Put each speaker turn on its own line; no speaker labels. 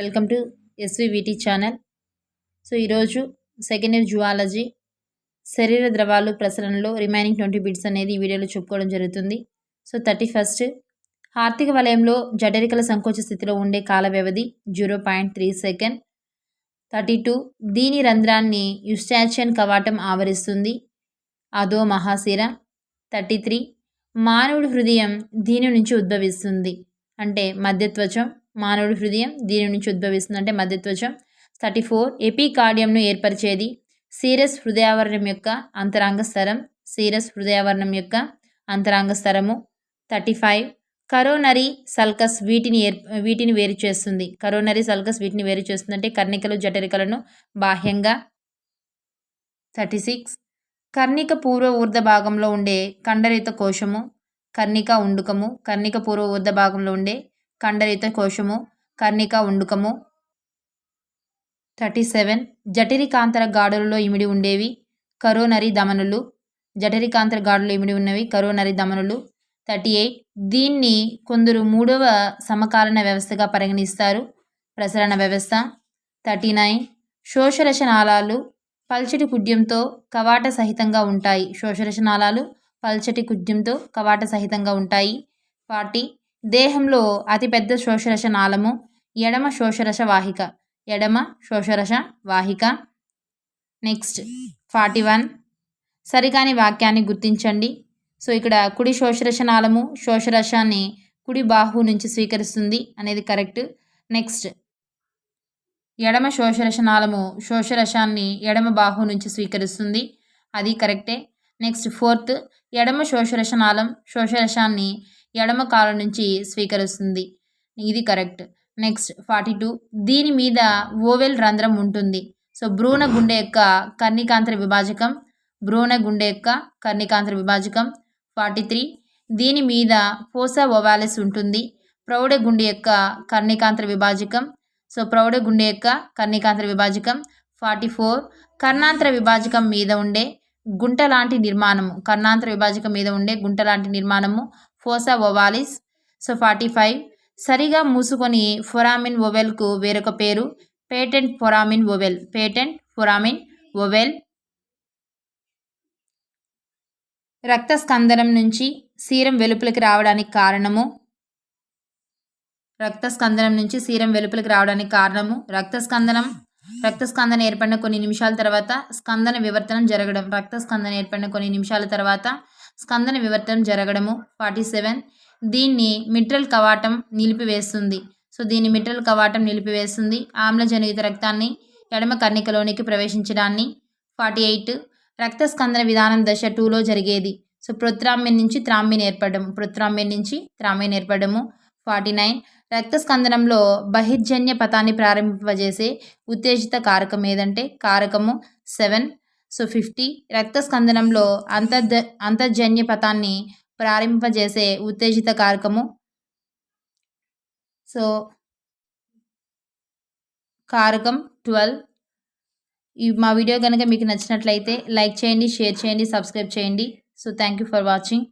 Welcome to SVVT channel. So ఈరోజు second year zoology శరీర ద్రవాలు ప్రసరణలో రిమైనింగ్ 20 బిట్స్ అనేది ఈ వీడియోలో చెప్పుకోవడం జరుగుతుంది. సో 31 ఆర్థిక వలయంలో జఠరికల సంకోచ స్థితిలో ఉండే కాల వ్యవధి 0.3 సెకండ్. 32 దీని రంధ్రాన్ని యుస్టాచియన్ కవాటం ఆవరిస్తుంది, అదో మహాశిర. 33 మానవుడి హృదయం దీని నుంచి ఉద్భవిస్తుంది అంటే మధ్యత్వచం. మానవుడి హృదయం దీని నుంచి ఉద్భవిస్తుంది అంటే మధ్యత్వచం. 34 ఎపికార్డియంను ఏర్పరిచేది సీరస్ హృదయావరణం యొక్క అంతరాంగ స్థరం. సీరస్ హృదయావరణం యొక్క అంతరాంగ స్థరము. 35 కరోనరీ సల్కస్ వీటిని వేరు చేస్తుంది. కరోనరీ సల్కస్ వీటిని వేరు చేస్తుంది అంటే కర్ణికలు జఠరికలను బాహ్యంగా. 36 కర్ణిక పూర్వ ఊర్ధ భాగంలో ఉండే కండరిత కోశము కర్ణిక ఉండుకము. కర్ణిక పూర్వ ఊర్ధ భాగంలో ఉండే కండరిత కోశము కర్ణిక ఉండుకము. 37 జఠరికాంతర గాడులలో ఇమిడి ఉండేవి కరోనరీ ధమనులు. జఠరికాంతర గాడులు ఇమిడి ఉన్నవి కరోనరీ ధమనులు. 38 దీన్ని కొందరు మూడవ సమకాలీన వ్యవస్థగా పరిగణిస్తారు, ప్రసరణ వ్యవస్థ. 39 శోషరస నాళాలు పల్చటి కుడ్యంతో కవాట సహితంగా ఉంటాయి. శోషరస నాళాలు పల్చటి కుడ్యంతో కవాట సహితంగా ఉంటాయి. 40 దేహంలో అతిపెద్ద శోషరస నాళము ఎడమ శోషరస వాహిక. ఎడమ శోషరస వాహిక. నెక్స్ట్ 41 సరికాని వాక్యాన్ని గుర్తించండి. సో ఇక్కడ కుడి శోషరస నాళము శోషరసాన్ని కుడి బాహు నుంచి స్వీకరిస్తుంది అనేది కరెక్ట్. నెక్స్ట్ ఎడమ శోషరస నాళము శోషరసాన్ని ఎడమ బాహు నుంచి స్వీకరిస్తుంది, అది కరెక్టే. నెక్స్ట్ 4th ఎడమ శోషరస నాళం శోషరసాన్ని ఎడమ కాలు నుంచి స్వీకరిస్తుంది, ఇది కరెక్ట్. నెక్స్ట్ 42 దీని మీద ఓవెల్ రంధ్రం ఉంటుంది. సో భ్రూణ గుండె యొక్క కర్ణికాంతర విభాజకం. భ్రూణ గుండె యొక్క కర్ణికాంతర విభాజకం. 43 దీని మీద ఫోసా ఓవాలిస్ ఉంటుంది. ప్రౌఢ గుండె యొక్క కర్ణికాంతర విభాజకం. సో ప్రౌఢ గుండె యొక్క కర్ణికాంతర విభాజకం. 44 కర్ణాంతర విభాజకం మీద ఉండే గుంట లాంటి నిర్మాణము. కర్ణాంతర విభాజకం మీద ఉండే గుంట లాంటి నిర్మాణము ఫోసా ఓవాలిస్. సో 45 సరిగా మూసుకొని ఫొరామిన్ ఓవెల్కు వేరొక పేరు patent foramen ovale. Patent foramen ovale. రక్త స్కందనం నుంచి సీరం వెలుపలికి రావడానికి కారణము. రక్తస్కందనం నుంచి సీరం వెలుపలికి రావడానికి కారణము రక్తస్కందన ఏర్పడిన కొన్ని నిమిషాల తర్వాత స్కందన వివర్తనం జరగడం. రక్తస్కందన ఏర్పడిన కొన్ని నిమిషాల తర్వాత స్కందన వివర్తనం జరగడము. 47 దీన్ని మిట్రల్ కవాటం నిలిపివేస్తుంది. సో దీన్ని మిట్రల్ కవాటం నిలిపివేస్తుంది ఆమ్లజనిత రక్తాన్ని ఎడమ కర్ణికలోనికి ప్రవేశించడాన్ని. 48 రక్తస్కందన విధానం దశ 2లో జరిగేది. సో ప్రొత్రాంబిన్ నుంచి త్రాంబిన్ ఏర్పడము. ప్రొత్రాంబిన్ నుంచి త్రాంబిన్ ఏర్పడము. 49 రక్తస్కందనంలో బహిర్జన్య పథాన్ని ప్రారంభింపజేసే ఉత్తేజిత కారకం ఏదంటే కారకము 7. సో 50 రక్తస్కందనంలో అంతర్జన్య పథాన్ని ప్రారంభింపజేసే ఉత్తేజిత కారకము. సో కారకం 12. మా వీడియో కనుక మీకు నచ్చినట్లయితే లైక్ చేయండి, షేర్ చేయండి, సబ్స్క్రైబ్ చేయండి. So thank you for watching.